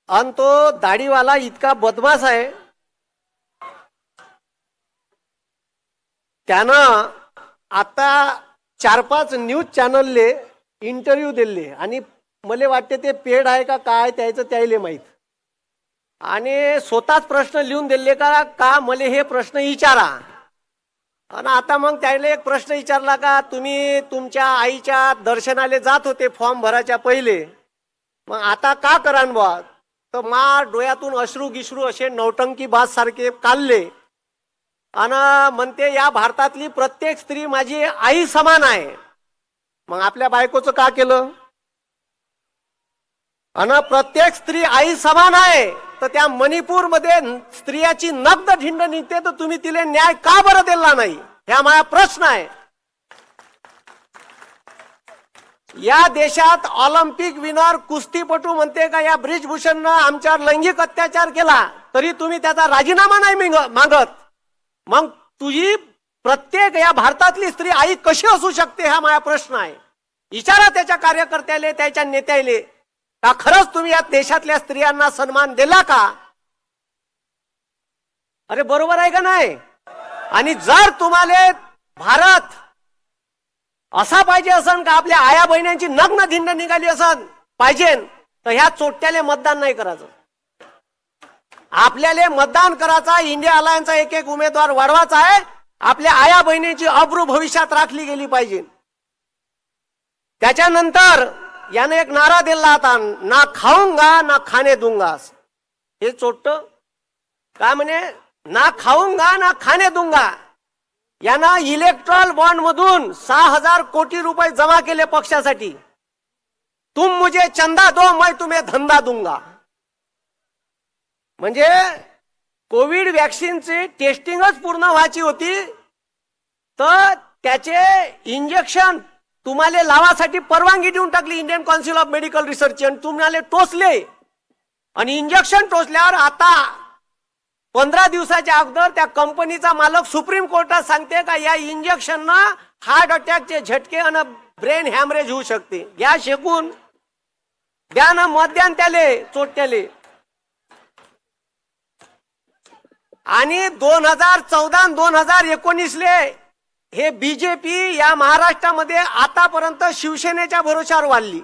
आणि तो दाढीवाला इतका बदमाश आहे, त्यानं आता 4-5 न्यूज चॅनलले इंटरव्ह्यू दिले आणि मला वाटते ते पेड आहे का काय त्याचं त्याला माहित, आणि स्वतःच प्रश्न लिहून दिले का मला हे प्रश्न विचारा. आणि आता मग त्याला एक प्रश्न विचारला का तुम्ही तुमच्या आईच्या दर्शनाला जात होते फॉर्म भरायच्या पहिले, मग आता का करान बा. तर मा डोळ्यातून अश्रू गिश्रू असे नौटंकी बाज सारखे काढले आणि म्हणते या भारतातली प्रत्येक स्त्री माझी आई समान आहे. मग आपल्या बायकोचं का केलं. आणि प्रत्येक स्त्री आई समान आहे तर त्या मणिपूर मध्ये स्त्रियाची नग्न ढिंड निघते तर तुम्ही तिला न्याय का बरं दिला नाही, हा माझा प्रश्न आहे. या देशात ऑलिम्पिक विनर कुस्तीपटू म्हणते का या ब्रिजभूषणनं आमच्यावर लैंगिक अत्याचार केला तरी तुम्ही त्याचा राजीनामा नाही मागत. मग तुझी प्रत्येक या भारतातली स्त्री आई कशी असू शकते हा माझा प्रश्न आहे. विचारा त्याच्या कार्यकर्त्याले त्याच्या नेत्याले का खरंच तुम्ही या देशातल्या स्त्रियांना सन्मान दिला का. अरे बरोबर आहे का नाही. आणि जर तुम्हाला भारत असा पाहिजे असन का आपल्या आया बहिण्यांची नग्न धिंड निघाली असन पाहिजे तर ह्या चोट्याले मतदान नाही करायचं. आपल्याला मतदान करायचा, इंडिया अलायन्सचा एक एक उमेदवार वाढवायचा आहे. आपल्या आया बहिणीची अब्रू भविष्यात राखली गेली पाहिजे. त्याच्यानंतर याने एक नारा दिला होता, ना खाऊंगा ना खाने दूंगा. हे चोट्ट काय म्हणे, ना खाऊंगा ना खाने दूंगा. यानं इलेक्ट्रॉल बॉन्ड मधून 6,000 कोटी रुपये जमा केले पक्षासाठी. तुम मुझे चंदा दो मैं तुम्हें धंदा दूंगा. म्हणजे कोविड वॅक्सिनची टेस्टिंगच पूर्ण व्हायची होती तर त्याचे इंजेक्शन तुम्हाला लावासाठी परवानगी देऊन टाकली Indian council of medical research. आणि तुम्हाला टोचले आणि इंजेक्शन टोचल्यावर आता 15 दिवसाच्या अगोदर त्या कंपनीचा मालक सुप्रीम कोर्टात सांगते का या इंजेक्शननं हार्ट अटॅकचे झटके आणि ब्रेन हॅमरेज होऊ शकते. घ्या शेकून द्या ना मध्यान त्याले चोट्याले. आणि 2014-2019 हे बीजेपी या महाराष्ट्रामध्ये आतापर्यंत शिवसेनेच्या भरोशावर वाढली.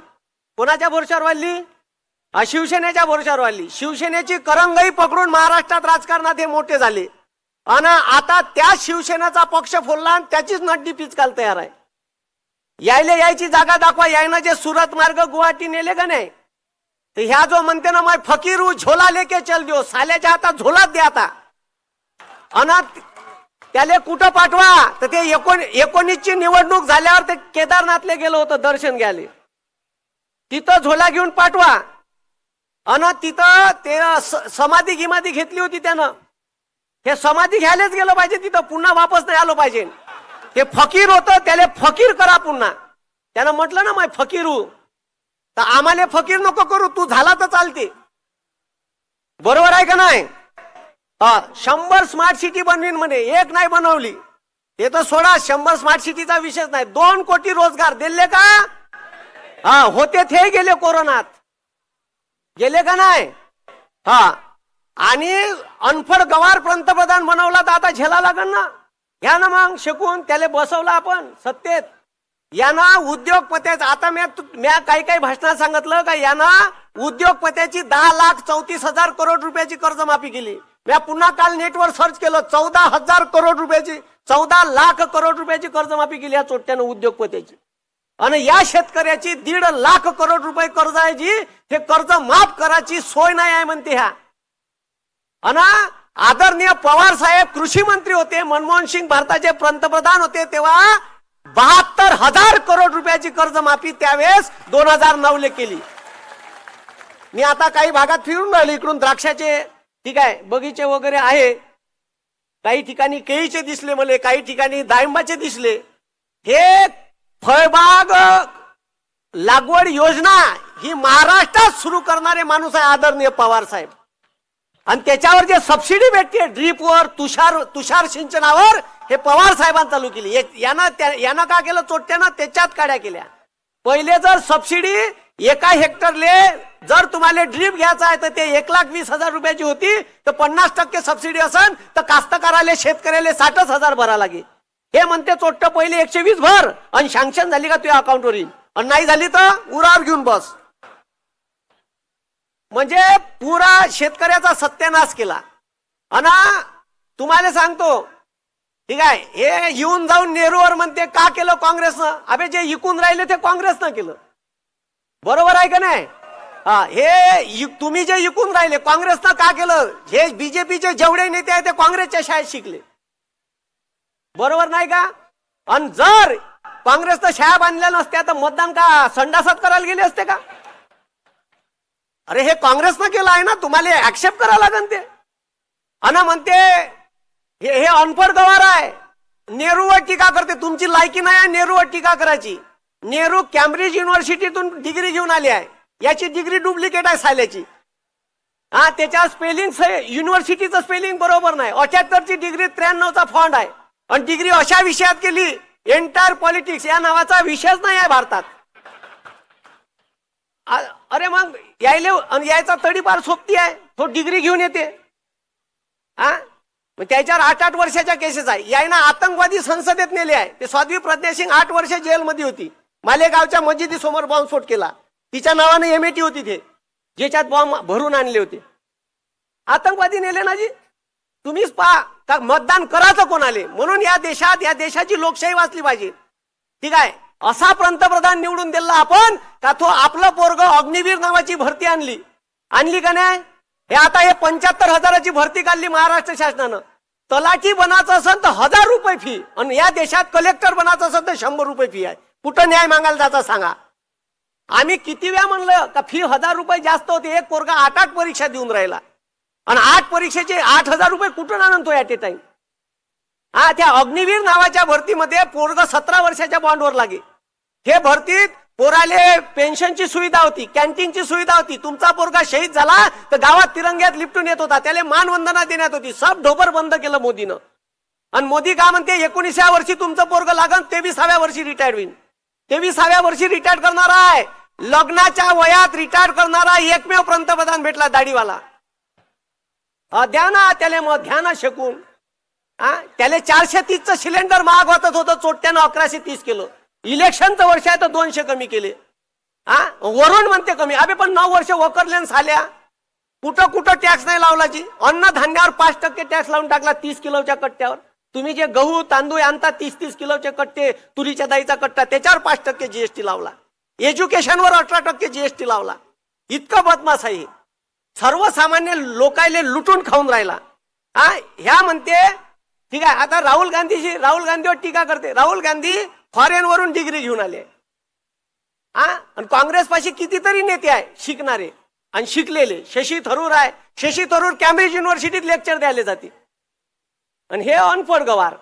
कोणाच्या भरोशावर वाढली. शिवसेनेच्या भरोशावर वाढली. शिवसेनेची करंगई पकडून महाराष्ट्रात राजकारणात हे मोठे झाले आणि आता त्या शिवसेनेचा पक्ष फोडला आणि त्याचीच नड्डी पिचकाल तयार आहे. यायची जागा दाखवा. यायनं जे सुरत मार्ग गुवाहाटी नेले का नाही तर ह्या जो म्हणते ना मैं फकीर हूं झोला लेके चल दियो, साल्याच्या हातात झोलात द्या आता. आणि त्याले कुठं पाठवा तर ते 19ची निवडणूक झाल्यावर ते केदारनाथले गेलो होतं दर्शन घ्यायला. तिथं झोला घेऊन पाठवा. आणि तिथं ते समाधी गिमाधी घेतली होती त्यानं. हे समाधी घ्यायलाच गेलं पाहिजे तिथं, पुन्हा वापस नाही आलो पाहिजे. ते फकीर होतं त्याला फकीर करा पुन्हा. त्यानं म्हटलं ना मैं फकीर हूं तर आम्हाला फकीर नको करू, तू झाला तर चालते. बरोबर आहे का नाही. 100 स्मार्ट सिटी बनवीन म्हणे, एक नाही बनवली. हे तर सोडा, 100 स्मार्ट सिटीचा विषयच नाही. 2 कोटी रोजगार दिले का. होते ते गेले कोरोनात, गेले का नाही. आणि अनफड गवार पंतप्रधान बनवला तर आता झेला लागल ना. घ्या ना मग शिकून त्याला बसवला आपण सत्तेत. यांना उद्योगपत्याचं आता मी काही भाषणात सांगितलं का यांना उद्योगपत्याची 10,34,000 करोड रुपयाची कर्जमाफी केली. मी पुन्हा काल नेटवर सर्च केलं 14,000 करोड रुपयाची 14 लाख करोड रुपयाची कर्जमाफी केली या चोट्यानं उद्योगपत्याची. आणि या शेतकऱ्याची 1.5 लाख करोड रुपये कर्ज आहे जी हे कर्ज माफ करायची सोय नाही आहे म्हणते. ह्या आणि आदरणीय पवार साहेब कृषी मंत्री होते, मनमोहन सिंग भारताचे पंतप्रधान होते तेव्हा 72,000 करोड रुपयाची कर्जमाफी त्यावेळेस 2009 केली. मी आता काही भागात फिरून राहिलो, इकडून द्राक्षाचे ठीक आहे बगीचे वगैरे आहे, काही ठिकाणी केळीचे दिसले मला, काही ठिकाणी डाळिंबाचे दिसले. हे फळबाग लागवड योजना ही महाराष्ट्रात सुरू करणारे माणूस आहे आदरणीय पवार साहेब. आणि त्याच्यावर जे सबसिडी भेटते ड्रीपवर तुषार सिंचनावर हे पवार साहेबांनी चालू केली. यानं का केलं चोट्यानं त्याच्यात काड्या केल्या. पहिले जर सबसिडी 1 हेक्टरले जर तुम्हाला ड्रीप घ्यायचा आहे तर ते 1,20,000 रुपयाची होती, तर 50% सबसिडी असेल तर कास्तकाराले शेतकऱ्याला 60,000 भरा लागेल. हे म्हणते चोट्ट पहिले 120 भर आणि सँक्शन झाली का तुझ्या अकाउंटवर येईल, आणि नाही झाली तर उरावर घेऊन बस. म्हणजे पुरा शेतकऱ्याचा सत्यानाश केला. आणि तुम्हाला सांगतो, ठीक आहे, हे येऊन जाऊन नेहरूवर म्हणते का केलं काँग्रेसनं. अबे जे इकून राहिले ते काँग्रेसनं केलं, बरोबर आहे का नाही. हे तुम्ही जे इकून राहिले काँग्रेसनं का केलं. हे बीजेपीचे जेवढे नेते आहेत ते काँग्रेसच्या शाळेत शिकले, बरोबर नाही का. आणि जर काँग्रेसनं शाळा बांधल्या नसत्या तर मतदान का संडासात करायला गेले असते का. अरे हे काँग्रेसनं केलं आहे ना, तुम्हाला ऍक्सेप्ट करावं लागेल ते. आणि म्हणते हे अनपढ गवार आहे, नेहरूवर टीका करते. तुमची लायकी नाही आहे नेहरूवर टीका करायची. नेहरू कॅम्ब्रिज युनिव्हर्सिटीतून डिग्री घेऊन आली आहे, याची डिग्री डुप्लिकेट आहे साल्याची. त्याच्या स्पेलिंग युनिव्हर्सिटीचं स्पेलिंग बरोबर नाही. 78ची डिग्री 93चा फॉन्ट आहे, आणि डिग्री अशा विषयात केली, एंटायर पॉलिटिक्स या नावाचा विषयच नाही आहे भारतात. अरे मग यायचा तडीपार सोबती आहे, तो डिग्री घेऊन येते. त्याच्यावर 8-8 वर्षाच्या केसेस आहे. यायना आतंकवादी संसदेत नेले आहे. ते साध्वी प्रज्ञा सिंग 8 वर्ष जेलमध्ये होती. मालेगावच्या मस्जिदीसमोर बॉम्बस्फोट केला, तिच्या नावाने MAT होती ते, ज्याच्यात बॉम्ब भरून आणले होते. आतंकवादी नेले ना जी. तुम्हीच पहा का मतदान करायचं कोणाले. म्हणून या देशाची लोकशाही वाचली पाहिजे, ठीक आहे. असा पंतप्रधान निवडून दिला आपण का तो आपलं पोरग अग्निवीर नावाची भरती आणली का नाही. हे आता हे 75,000ची भरती काढली महाराष्ट्र शासनानं. तलाठी बनायचं असेल तर 1,000 रुपये फी, आणि या देशात कलेक्टर बनायचं असेल तर 100 रुपये फी आहे. कुठं न्याय मागायला जायचा सांगा. आम्ही किती वेळा म्हणलं का फी 1,000 रुपये जास्त होते. एक पोरगा 8 परीक्षा देऊन राहिला, आणि 8 परीक्षेचे 8,000 रुपये कुठून आणतो ऍट ए टाइम. त्या अग्निवीर नावाच्या भरतीमध्ये पोरग 17 वर्षाच्या बॉन्डवर लागे. हे भरतीत पोराले पेन्शनची सुविधा होती, कॅन्टीनची सुविधा होती. तुमचा पोरगा शहीद झाला तर गावात तिरंग्यात लिपटून येत होता, त्याला मानवंदना देण्यात होती. सब ढोबर बंद केलं मोदीनं. आणि मोदी काय म्हणते, 19व्या वर्षी तुमचं पोरग लागन, 23व्या वर्षी रिटायर्ड होईल. 23व्या वर्षी रिटायर्ड करणारा आहे. लग्नाच्या वयात रिटायर करणारा एकमेव पंतप्रधान भेटला दाढीवाला. द्या ना त्याला, मग घ्या ना शकून. त्याला 430चं सिलेंडर महाग वाटत होतं, चोट्यानं 1130 केलं. इलेक्शनचं वर्ष आहे तर 200 कमी केले. वरून म्हणते कमी. अबे पण 9 वर्ष वकरले झाल्या, कुठं टॅक्स नाही लावला जी. अन्नधान्यावर 5% टॅक्स लावून टाकला 30 किलोच्या कट्ट्यावर. तुम्ही जे गहू तांदूळ आणता 30-30 किलोचे कट्टे, तुरीच्या दाईचा कट्टा, त्याच्यावर 5% GST लावला. एज्युकेशनवर 18% GST लावला. इतकं बदमाश आहे. सर्वसामान्य लोकायले लुटून खाऊन राहिला. ह्या म्हणते ठीक आहे. आता राहुल गांधीवर टीका करते. राहुल गांधी फॉरेन वरून डिग्री घेऊन आले. आणि काँग्रेस पाशी कितीतरी नेते आहे शिकणारे आणि शिकलेले. शशी थरूर आहे. शशी थरूर कॅम्ब्रिज युनिव्हर्सिटीत लेक्चर द्यायला जाते. आणि हे अनपढ गवार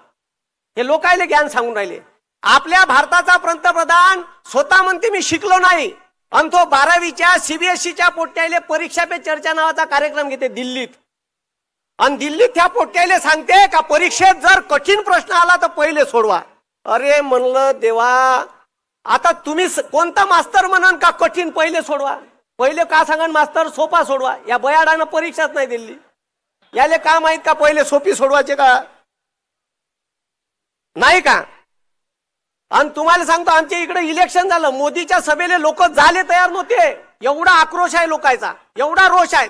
हे लोकायले ज्ञान सांगून राहिले. आपल्या भारताचा पंतप्रधान स्वतः म्हणते मी शिकलो नाही, आणि तो 12वीच्या CBSEच्या पोट्याले परीक्षा पे चर्चा नावाचा कार्यक्रम घेते दिल्लीत. आणि दिल्लीत त्या पोट्याले सांगते का परीक्षेत जर कठीण प्रश्न आला तर पहिले सोडवा. अरे म्हणलं देवा, आता तुम्ही कोणता मास्तर म्हणान का कठीण पहिले सोडवा. पहिले का सांगा मास्तर सोपा सोडवा. या बयाडानं परीक्षाच नाही दिली. याले का माहित का पहिले सोपी सोडवायचे का नाही का. आणि तुम्हाला सांगतो आमच्या इकडे इलेक्शन झालं, मोदीच्या सभेले लोक झाले तयार नव्हते. एवढा आक्रोश आहे लोकांचा, एवढा रोष आहे.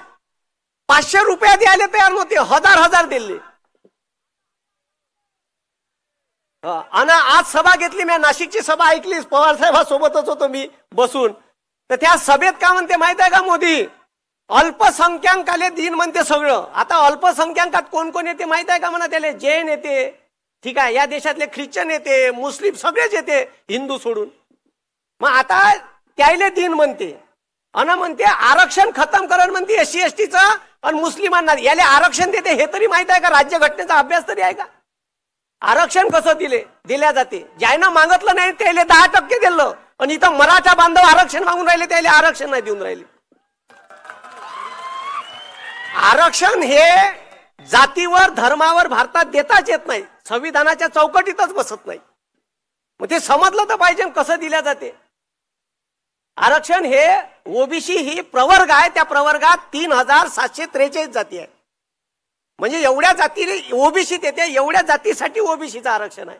500 रुपये द्यायला तयार नव्हते, 1000 दिले. आणि आज सभा घेतली, मी नाशिकची सभा ऐकली, पवार साहेबांसोबतच होतो मी बसून. तर त्या सभेत काय म्हणते माहित आहे का मोदी, अल्पसंख्याकाले दिन म्हणते सगळं. आता अल्पसंख्याकात कोण कोण येते माहित आहे का म्हणा, त्याला जैन येते, ठीक आहे, या देशातले ख्रिश्चन येते, मुस्लिम सगळेच येते हिंदू सोडून. मग आता त्याले दिन म्हणते. आणि म्हणते आरक्षण खतम करण म्हणते SC STचं, आणि मुस्लिमांना याले आरक्षण देते. हे तरी माहित आहे का, राज्यघटनेचा अभ्यास तरी आहे का. आरक्षण कसं दिल्या जाते. ज्यानं मागितलं नाही त्याला 10% दिलं, आणि इथं मराठा बांधव आरक्षण मागून राहिले, त्याला आरक्षण नाही देऊन राहिले. आरक्षण हे जातीवर धर्मावर भारतात देताच येत नाही, संविधानाच्या चौकटीतच बसत नाही. मग ते समजलं तर पाहिजे कसं दिल्या जाते. आरक्षण हे ओबीसी ही प्रवर्ग आहे, त्या प्रवर्गात 3743 जाती आहे. म्हणजे एवढ्या जाती ओबीसीत येते, एवढ्या जातीसाठी ओबीसीचं आरक्षण आहे.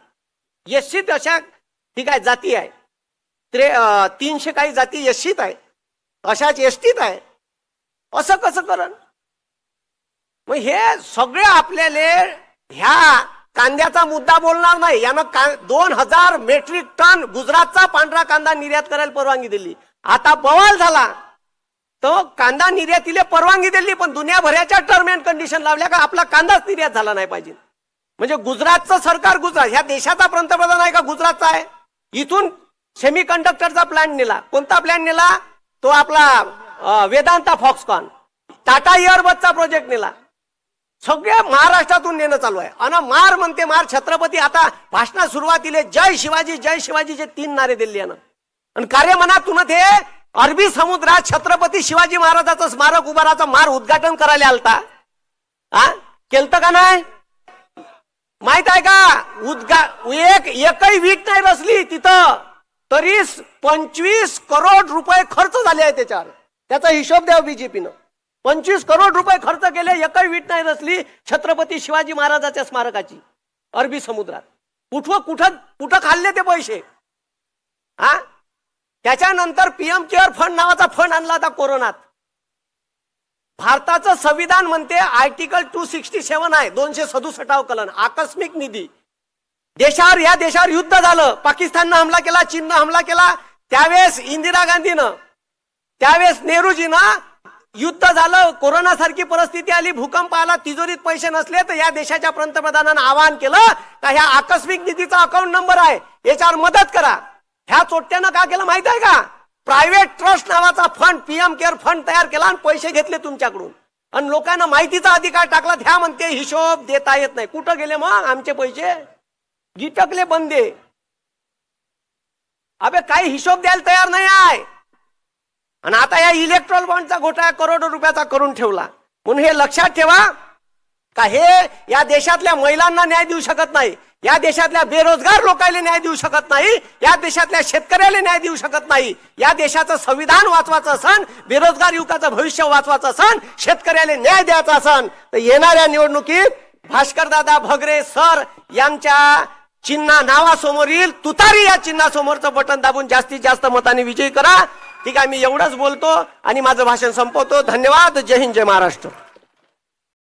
एससीत अशा ठीक आहे जाती आहे, 300 काही जाती एससीत आहे, अशाच एसटीत आहे. असं कसं करण? मग हे सगळे आपल्याला ह्या कांद्याचा मुद्दा बोलणार नाही. यानं 2000 मेट्रिक टन गुजरातचा पांढरा कांदा निर्यात करायला परवानगी दिली. आता बवाल झाला. तो कांदा निर्यातीला परवानगी दिली, पण दुनियाभराच्या टर्म अँड कंडिशन लावल्या का आपला कांदाच निर्यात झाला नाही पाहिजे. म्हणजे गुजरातचं सरकार, गुजरात ह्या देशाचा पंतप्रधान आहे का गुजरातचा आहे? इथून सेमीकंडक्टरचा प्लॅन नेला. कोणता प्लॅन नेला? तो आपला वेदांता फॉक्सकॉन, टाटा एअरबसचा प्रोजेक्ट नेला. सगळ्या महाराष्ट्रातून नेणं चालू आहे. आणि मार म्हणते मार छत्रपती. आता भाषणा सुरुवातीला जय शिवाजी जय शिवाजीचे 3 नारे दिले यानं. आणि कार्यमनातून ते अरबी समुद्रात छत्रपती शिवाजी महाराजांचं स्मारक उभाराचं मार उद्घाटन करायला आलता. केलतं का नाही माहित आहे का? एकही वीट नाही रचली तिथं, तरी 25 करोड रुपये खर्च झाले आहे त्याच्यावर. त्याचा हिशोब द्या बीजेपीनं. 25 करोड रुपये खर्च केले, एकही वीट नाही रचली छत्रपती शिवाजी महाराजांच्या स्मारकाची अरबी समुद्रात. कुठं खाल्ले ते पैसे? त्याच्यानंतर पीएम केअर फंड नावाचा फंड आणला होता कोरोनात. भारताचं संविधान म्हणते आर्टिकल 267 आहे, 267 कलम आकस्मिक निधी. या देशावर युद्ध झालं, पाकिस्ताननं हमला केला, चीननं हमला केला, त्यावेळेस इंदिरा गांधीनं, त्यावेळेस नेहरूजीनं युद्ध झालं, कोरोना सारखी परिस्थिती आली, भूकंप आला, तिजोरीत पैसे नसले, तर या देशाच्या पंतप्रधानांना आवाहन केलं का ह्या आकस्मिक निधीचा अकाउंट नंबर आहे, याच्यावर मदत करा. ह्या चोट्यानं का केलं माहित आहे का? प्रायव्हेट ट्रस्ट नावाचा फंड, पीएम केअर फंड तयार केला आणि पैसे घेतले तुमच्याकडून. आणि लोकांना माहितीचा अधिकार टाकला. ह्या म्हणते हिशोब देता येत नाही. कुठं गेले मग आमचे पैसे? गिटकले बंदे. अबे काही हिशोब द्यायला तयार नाही आहे. आणि आता या इलेक्ट्रॉल बॉन्डचा घोटाळा करोडो रुपयाचा करून ठेवला. म्हणून हे लक्षात ठेवा का हे या देशातल्या महिलांना न्याय देऊ शकत नाही, या देशातल्या बेरोजगार लोकांना न्याय देऊ शकत नाही, या देशातल्या शेतकऱ्याला न्याय देऊ शकत नाही. या देशाचं संविधान वाचवायचं असन, बेरोजगार युवकाचं भविष्य वाचवायचं असन, शेतकऱ्याला न्याय द्यायचा असन, तर येणाऱ्या निवडणुकीत भास्करदादा भगरे सर यांच्या चिन्ह नावासमोरील तुतारी या चिन्हासमोरचं बटन दाबून जास्तीत जास्त मताने विजयी करा. ठीक आहे, मी एवढंच बोलतो आणि माझं भाषण संपवतो. धन्यवाद. जय हिंद, जय महाराष्ट्र.